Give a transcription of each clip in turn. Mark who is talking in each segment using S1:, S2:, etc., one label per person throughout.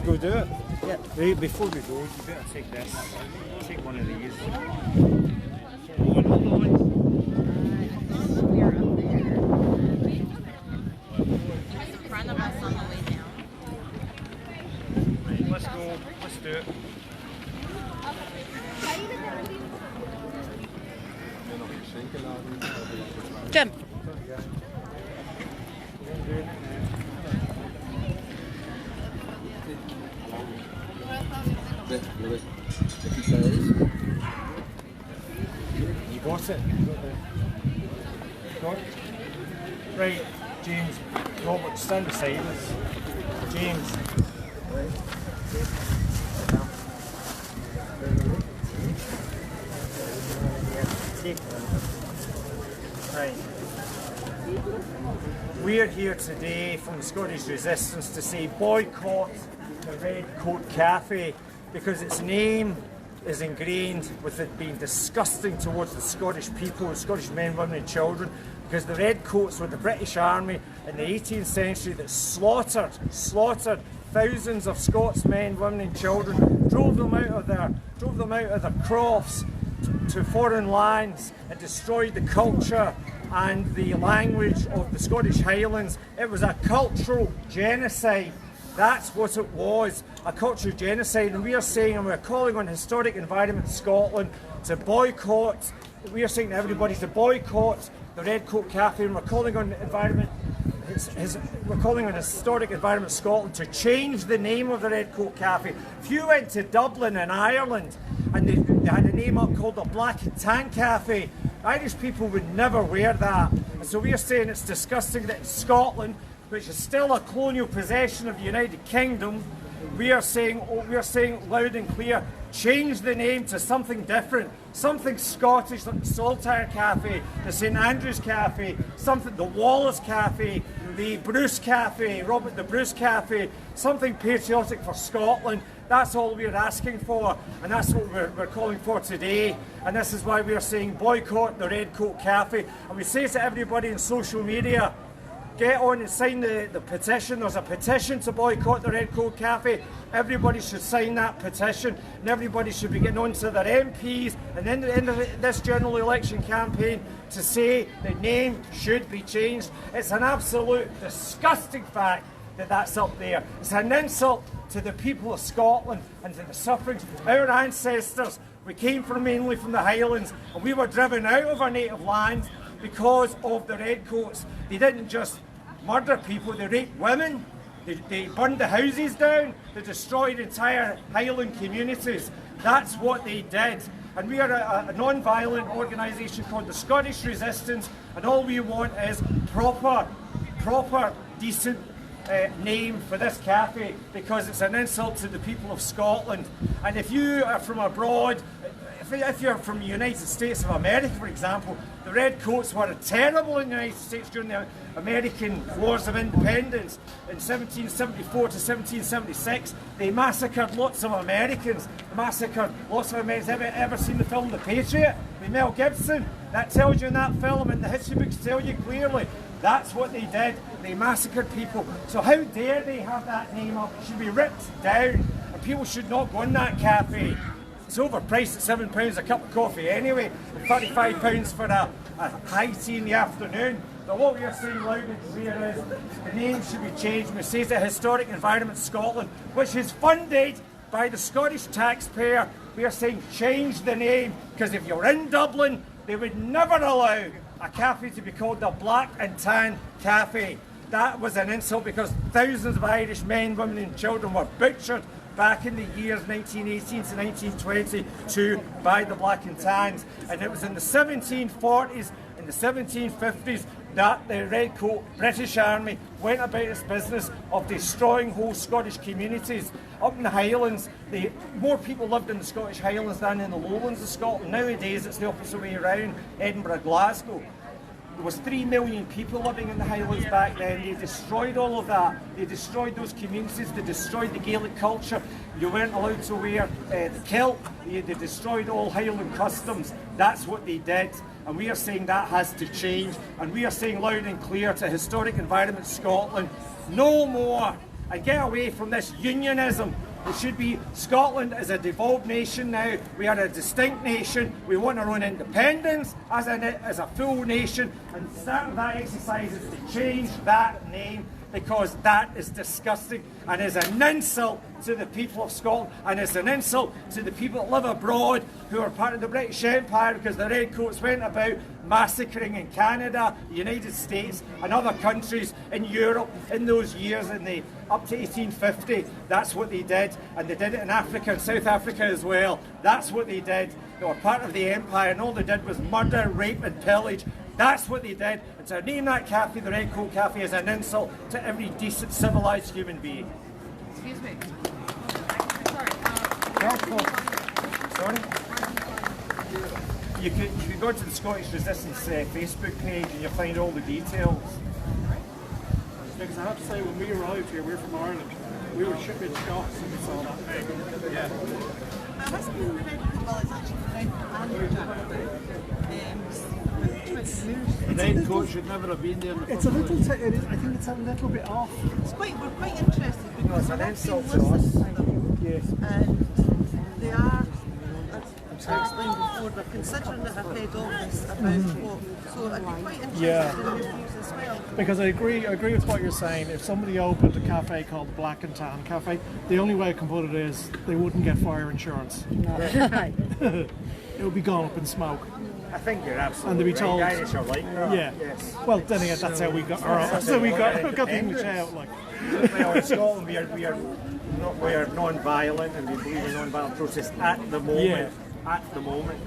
S1: go do it?
S2: Yeah.
S1: Right, before we go, you better take this. Take one of these.
S3: In front of us on the way down.
S1: Right, let's go. Let's do it.
S3: Jim.
S1: You got it? Got it? Right, James, Robert, stand beside us. James. Right. Right. We're here today from the Scottish Resistance to say boycott the Red Coat Cafe because its name is ingrained with it being disgusting towards the Scottish people, the Scottish men, women and children, because the Redcoats were the British Army in the 18th century that slaughtered thousands of Scots men, women and children, drove them out of their crofts to foreign lands and destroyed the culture and the language of the Scottish Highlands. It was a cultural genocide. That's what it was, a cultural genocide. And we are saying, and we're calling on Historic Environment Scotland to boycott, we are saying to everybody to boycott the Red Coat Cafe, and we're calling on Historic Environment Scotland to change the name of the Red Coat Cafe. If you went to Dublin in Ireland and they had a name up called the Black and Tan Cafe, Irish people would never wear that. And so we are saying it's disgusting that in Scotland, which is still a colonial possession of the United Kingdom, we are saying loud and clear, change the name to something different, something Scottish, like the Saltire Cafe, the St Andrews Cafe, something, the Wallace Cafe, the Bruce Cafe, Robert the Bruce Cafe, something patriotic for Scotland. That's all we're asking for, and that's what we're calling for today. And this is why we are saying boycott the Red Coat Cafe. And we say to everybody in social media, get on and sign the petition. There's a petition to boycott the Red Coat Cafe. Everybody should sign that petition, and everybody should be getting on to their MPs and then at the end of this general election campaign to say the name should be changed. It's an absolute disgusting fact that that's up there. It's an insult to the people of Scotland and to the sufferings. Our ancestors, we came mainly from the Highlands, and we were driven out of our native land because of the Redcoats. They didn't just murder people, they raped women, they burned the houses down, they destroyed entire Highland communities. That's what they did. And we are a non-violent organisation called the Scottish Resistance, and all we want is proper, decent name for this cafe, because it's an insult to the people of Scotland. And if you are from abroad, if you're from the United States of America, for example, the Redcoats were terrible in the United States during the American Wars of Independence in 1774 to 1776. They massacred lots of Americans. Ever seen the film The Patriot with Mel Gibson? That tells you in that film, and the history books tell you clearly. That's what they did. They massacred people. So how dare they have that name up? It should be ripped down, and people should not go in that cafe. It's overpriced at £7 a cup of coffee anyway, and £35 for a high tea in the afternoon. But what we are saying loud and clear is the name should be changed. We say to Historic Environment Scotland, which is funded by the Scottish taxpayer, we are saying change the name, because if you're in Dublin, they would never allow a cafe to be called the Black and Tan Cafe. That was an insult, because thousands of Irish men, women and children were butchered back in the years 1918 to 1922 by the Black and Tans. And it was in the 1740s and the 1750s that the Redcoat British Army went about its business of destroying whole Scottish communities. Up in the Highlands, more people lived in the Scottish Highlands than in the lowlands of Scotland. Nowadays it's the opposite way around, Edinburgh, Glasgow. There was 3 million people living in the Highlands back then. They destroyed all of that. They destroyed those communities. They destroyed the Gaelic culture. You weren't allowed to wear the kilt. They destroyed all Highland customs. That's what they did. And we are saying that has to change. And we are saying loud and clear to Historic Environment Scotland, no more and get away from this unionism. It should be Scotland is a devolved nation now. We are a distinct nation. We want our own independence as a full nation, and start that exercise is to change that name, because that is disgusting and is an insult to the people of Scotland, and it's an insult to the people that live abroad who are part of the British Empire, because the Redcoats went about massacring in Canada, the United States and other countries in Europe in those years up to 1850. That's what they did, and they did it in Africa and South Africa as well. That's what they did. They were part of the empire, and all they did was murder, rape and pillage. That's what they did. And to name that cafe the Redcoat Cafe is an insult to every decent, civilised human being.
S3: Excuse me.
S1: Sorry? You could go to the Scottish Resistance Facebook page and you'll find all the details.
S2: Because I have to say, when we arrived here, we're from Ireland. We were shipping shots and we saw that. Yeah.
S4: It hasn't been the Redcoat, well, it's actually the Redcoat and
S2: The Redcoat should never have been there. It's a little, I think it's a little bit off.
S4: we're quite interested because
S1: an
S4: we're not
S1: insult
S4: being
S1: to us.
S4: listened to.
S2: Yes.
S4: And they are, as I explained before, they're considering it a head office about what. So I'd be quite interested in your views as well.
S2: Because I agree with what you're saying. If somebody opened a cafe called the Black and Tan Cafe, the only way I can put it is they wouldn't get fire insurance. It would be gone up in smoke.
S1: I think you're absolutely
S2: And to be told,
S1: right. Irish are like that.
S2: Yeah.
S1: Yes.
S2: Well, then again, that's how we got. That's how we got the English out. Like.
S1: Well, in Scotland we are non-violent, and we believe in non-violent process at the moment.
S2: Yeah.
S1: At the moment,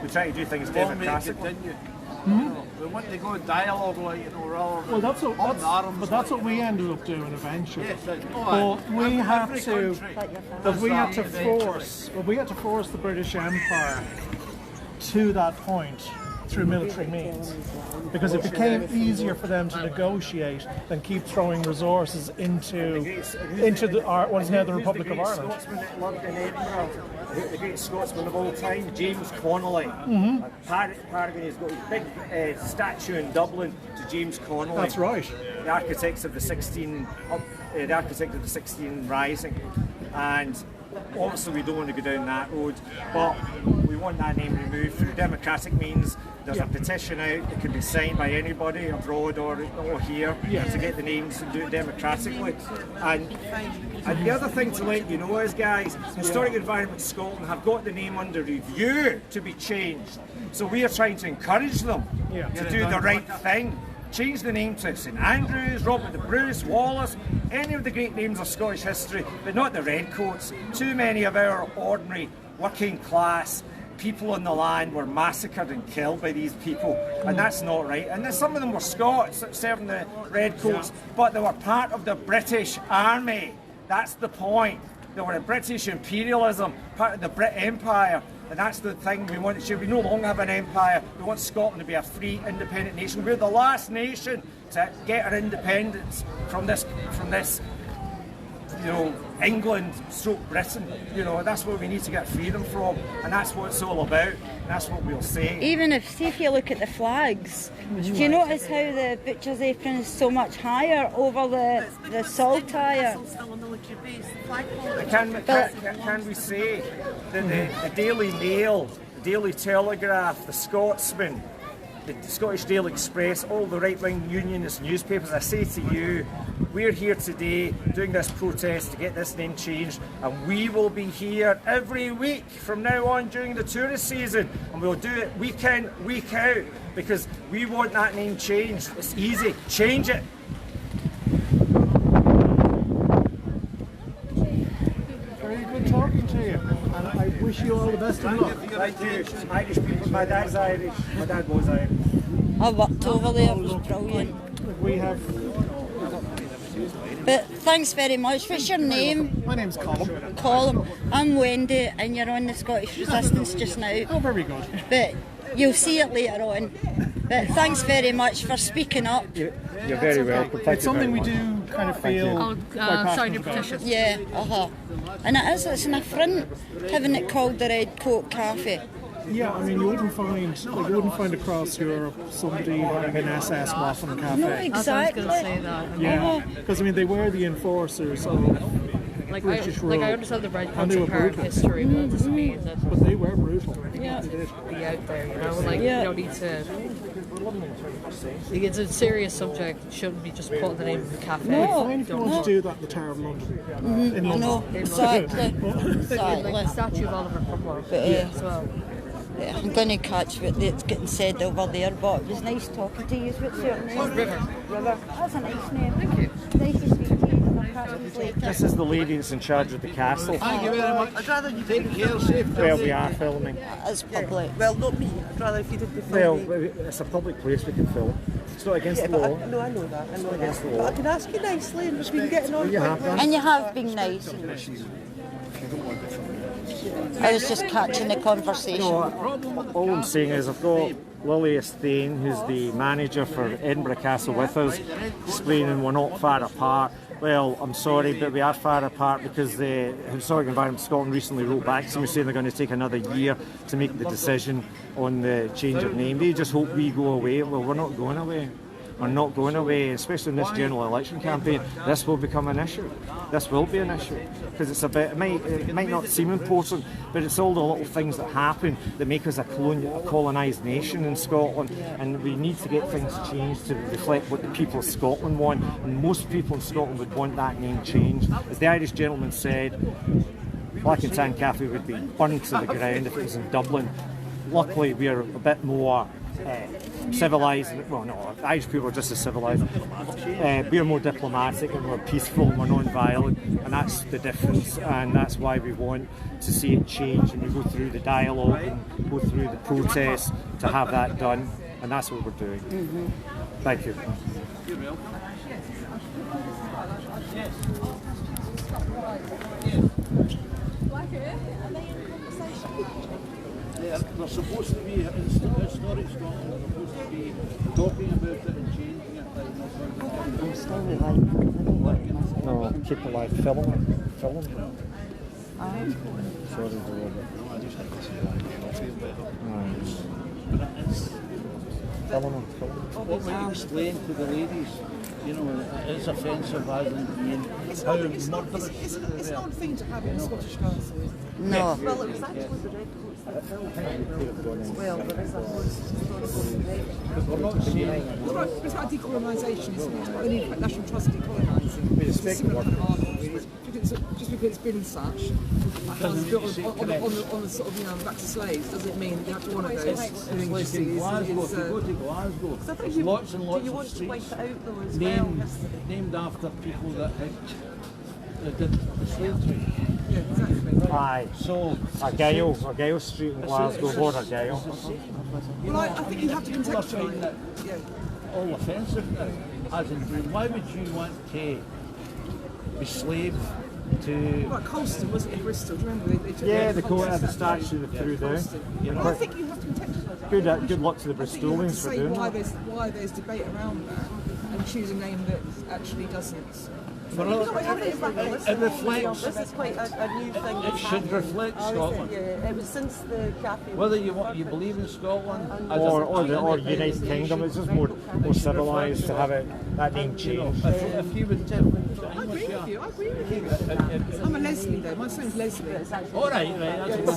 S1: we try to do things democratically.
S5: We want to go in dialogue, like, you know, rather.
S2: Well, that's what we ended up doing eventually.
S5: Yes,
S2: But we had to. But we had to
S5: force.
S2: force the British Empire to that point through military means, because it became easier for them to negotiate than keep throwing resources into what is now the Republic of Ireland.
S1: Scotsman that lived in Edinburgh, the great Scotsman of all time, James Connolly. Paragon has got a big statue in Dublin to James Connolly.
S2: That's right.
S1: The architects of the 16 Rising, and obviously we don't want to go down that road, but we want that name removed through democratic means. There's a petition out that can be signed by anybody abroad or here to get the names and do it democratically. And the other thing to let you know is, guys, Historic Environment Scotland have got the name under review to be changed. So we are trying to encourage them to do the right thing. Change the name to St Andrews, Robert the Bruce, Wallace, any of the great names of Scottish history, but not the Redcoats. Too many of our ordinary working class people on the land were massacred and killed by these people, and that's not right. And then some of them were Scots serving the Redcoats, but they were part of the British Army. That's the point. They were a British imperialism, part of the Brit Empire. And that's the thing we want to achieve. We no longer have an empire. We want Scotland to be a free, independent nation. We're the last nation to get our independence from this, England, Britain. That's where we need to get freedom from, and that's what it's all about. And that's what we'll say.
S3: Even if you look at the flags, do you notice how the butcher's apron is so much higher over the saltire?
S1: Can we say that the Daily Mail, the Daily Telegraph, the Scotsman, the Scottish Daily Express, all the right-wing unionist newspapers, I say to you, we're here today doing this protest to get this name changed, and we will be here every week from now on during the tourist season, and we'll do it week in, week out, because we want that name changed. It's easy. Change it.
S2: Very good talking to you, and I wish you all the best of luck.
S1: Thank you. Irish people. My dad's Irish. My dad was Irish.
S3: I worked over there, it was brilliant.
S2: We have.
S3: But thanks very much. What's your name?
S2: My name's Colin.
S3: Colin. I'm Wendy, and you're on the Scottish Resistance just now.
S2: Oh, very good.
S3: But you'll see it later on. But thanks very much for speaking up.
S1: You're very welcome.
S2: It's something we do kind of feel quite passionate about.
S3: Yeah, And it's an affront having it called the Redcoat Cafe.
S2: Yeah, I mean, you wouldn't find across Europe somebody having an SS Waffen Cafe.
S3: No,
S6: I was
S3: exactly.
S6: going to say that.
S2: Yeah, because I mean, they were the enforcers of British rule.
S6: I understand the red
S2: And they
S6: coats
S2: were
S6: are part of
S2: brutal.
S6: history, but that doesn't mean that
S2: But they were brutal.
S3: Yeah.
S2: They did.
S6: be out there, you know, like
S3: Yeah.
S6: you don't need to. Like, it's a serious subject. It shouldn't be just put in the name of the cafe.
S3: No.
S2: Fine if you want to do that in the Tower of London. In
S3: I
S2: London.
S3: know, exactly. Exactly.
S6: Like the statue of Oliver Cromwell as well.
S3: Yeah, I'm going to catch what that's getting said over there, but it was nice talking to you. What's your name?
S6: River.
S3: River. That's a nice name. Thank you. Nice to speak to you. I'll catch you later.
S1: This is the lady that's in charge of the castle.
S5: Thank you very much.
S4: I'd rather you
S5: Take care, safe.
S1: Well, we are filming.
S3: It's public.
S4: Well, not me. I'd rather if you did before
S1: Well,
S4: me.
S1: it's a public place, we can film. It's not against
S4: Yeah,
S1: the
S4: but
S1: law.
S4: no, I know that. I know
S1: Against
S4: that.
S1: the
S4: But
S1: law.
S4: I can ask you nicely, and we've been getting on
S1: You
S4: quite
S1: have
S4: well.
S1: done.
S3: And you have been nice. I was just catching the conversation.
S1: All I'm saying is I've got Lily Estain, who's the manager for Edinburgh Castle with us, explaining we're not far apart. Well, I'm sorry, but we are far apart because the Historic Environment Scotland recently wrote back to me saying they're going to take another year to make the decision on the change of name. They just hope we go away. Well, we're not going away. We're not going away, especially in this general election campaign. This will become an issue. This will be an issue because it's a bit. It might not seem important, but it's all the little things that happen that make us a colonised nation in Scotland, and we need to get things changed to reflect what the people of Scotland want. And most people in Scotland would want that name changed. As the Irish gentleman said, Black and Tan Cafe would be burned to the ground if it was in Dublin. Luckily, we are a bit more civilised. Well, no, Irish people are just as civilised. We're more diplomatic and we're peaceful and we're non-violent, and that's the difference, and that's why we want to see it change, and we go through the dialogue and go through the protests to have that done, and that's what we're doing. Thank you.
S5: They're supposed to be historic Scotland. They're supposed to be talking about it and changing it.
S3: I'm still like,
S1: No, keep it live. Film it. Film it. Sorry,
S5: What will you explain to the ladies? You know, it's offensive as in being how murderous.
S4: It's not a thing to have in a Scottish council.
S3: no.
S4: Well, it was actually the redcoats that filmed it. Well, there is a whole historical connection.
S5: We're not saying
S4: It's about decolonisation, isn't it? The new National Trust decolonising. It's a similar kind of argument. Just because it's been such,
S5: Doesn't
S4: built
S5: make it
S4: on the sort of, back to slaves, doesn't mean you have to one of those doing
S5: like in Glasgow. If you go to Glasgow,
S4: So I think
S5: there's
S4: you,
S5: lots and
S4: do
S5: lots
S4: you
S5: of
S4: want to
S5: streets
S4: wipe it out though as
S5: named,
S4: well?
S5: named after people that did the slave trade.
S4: Yeah, exactly.
S1: Aye.
S5: So
S1: Argyle Street in Glasgow, Lord Argyle.
S4: Well, I think you have to contextualise it. Yeah.
S5: all offensive now. As in, why would you want to be slave to?
S4: Like Colston, wasn't it, Bristol? Do you remember? They took
S1: Yeah,
S4: the
S1: the court had the
S4: Colston
S1: statue that threw down.
S4: Well, I think you have to contextualise it.
S1: Good luck to the
S4: I think you have to
S1: Bristolians for
S4: say
S1: doing
S4: why
S1: that.
S4: there's debate around that and choose a name that actually doesn't.
S5: It reflects.
S4: This is quite a new thing.
S5: It should reflect Scotland.
S4: Yeah, it was since the cafe.
S5: Whether you believe in Scotland as
S1: Or United Kingdom, it's just more civilised to have that name changed.
S5: if you would tell
S4: I agree with you. I agree with you. I'm a Leslie though. My name's Leslie.
S5: all right, that's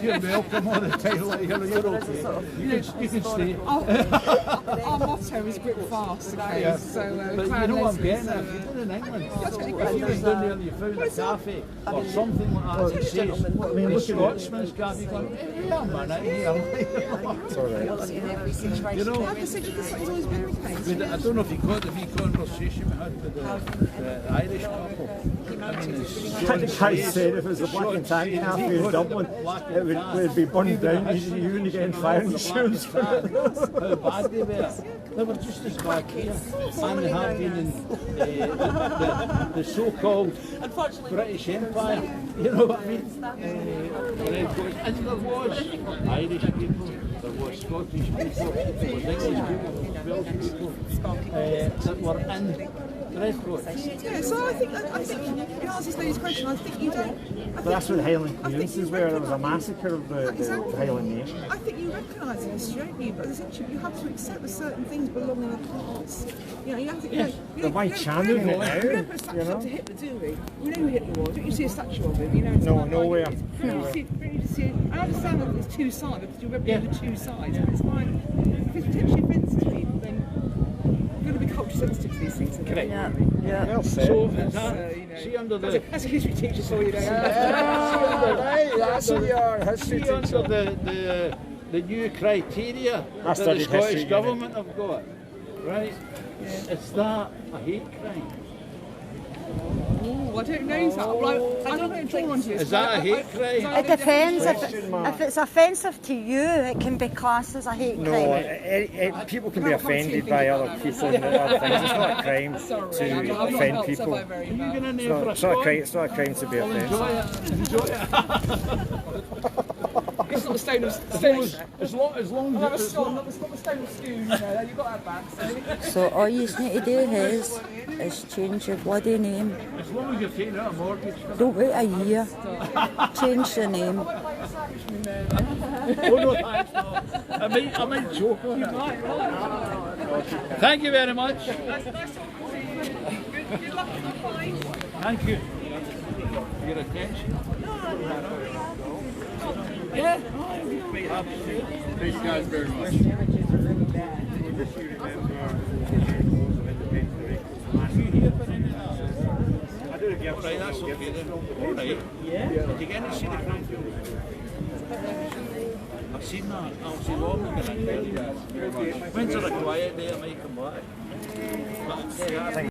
S5: you're welcome all the time. You're okay. You can stay.
S4: Our motto is grip fast. Okay, so
S5: But
S4: Clan
S5: you know what I'm
S4: Leslie,
S5: getting
S4: so,
S5: at? If you've been in England,
S4: That's
S5: if you
S4: what
S5: went down there and you found a cafe or something like that, it says, the Scotsman's cafe, going, hey, I'm in it here.
S1: It's all right.
S5: You know,
S4: I've said this has always been the case.
S5: I don't know if you caught the wee conversation we had with the Irish couple. I mean, it's
S1: I said if it was a Black and Tan Cafe in Dublin, it would be burned down. You wouldn't get fire insurance for it.
S5: how bad they were. They were just as bad here. And they have been in the so-called British Empire. You know what I mean? And there was Irish people, there was Scottish people, there was English people, there was Welsh people that were in redcoats.
S4: Yeah, so I think in answer to Dave's question, I think you don't.
S1: But that's what the Highland Clearances were. There was a massacre of the Highland Nation.
S4: I think you recognise the history, don't you? But essentially, you have to accept that certain things belong in the past. You know, you have to.
S1: But why channeling it now?
S4: We don't put a statue up to Hitler, do we? We know who Hitler was. Don't you see a statue of him? You know, it's
S1: No,
S4: like,
S1: nowhere.
S4: It's pretty to see. I understand that it's two sides because you're representing the two sides. But it's fine. If it's potentially offensive to people, then you've got to be culture sensitive to these things.
S5: Correct.
S3: Yeah.
S1: Well said.
S5: So is that, see under the...
S4: That's a history teacher for you,
S1: That's what you are, history
S5: See
S1: teacher.
S5: under the new criteria that the
S1: studied
S5: Scottish
S1: history,
S5: government have got, right? Is that a hate crime?
S4: Oh, I don't know that. Well, I'm not going to draw onto this.
S5: Is that a hate crime?
S3: It depends. If it's offensive to you, it can be classed as a hate
S1: No,
S3: crime.
S1: people can be offended by other people and other things. It's not a crime to offend people.
S5: Are you going in there for a
S1: It's not a
S5: squad?
S1: crime. It's not a crime to be offended.
S5: Enjoy it.
S4: It's not a stone of
S5: As long as
S4: it's not a stone of stew, you know, you've got that back.
S3: So all you need to do is change your bloody name.
S5: as long as you're taking out a mortgage.
S3: Don't wait a year. Change the name.
S5: Oh no, thanks, no. I might joke on it. Thank you very much.
S4: Nice talking to you. Good luck in the fight.
S5: Thank you. Your attention. Yeah.
S7: Thank you guys very much.
S5: Alright, that's okay then. Alright. Did you get to see the crime? I've seen that. I'll see long again. When's there a quiet day? I might come back. But,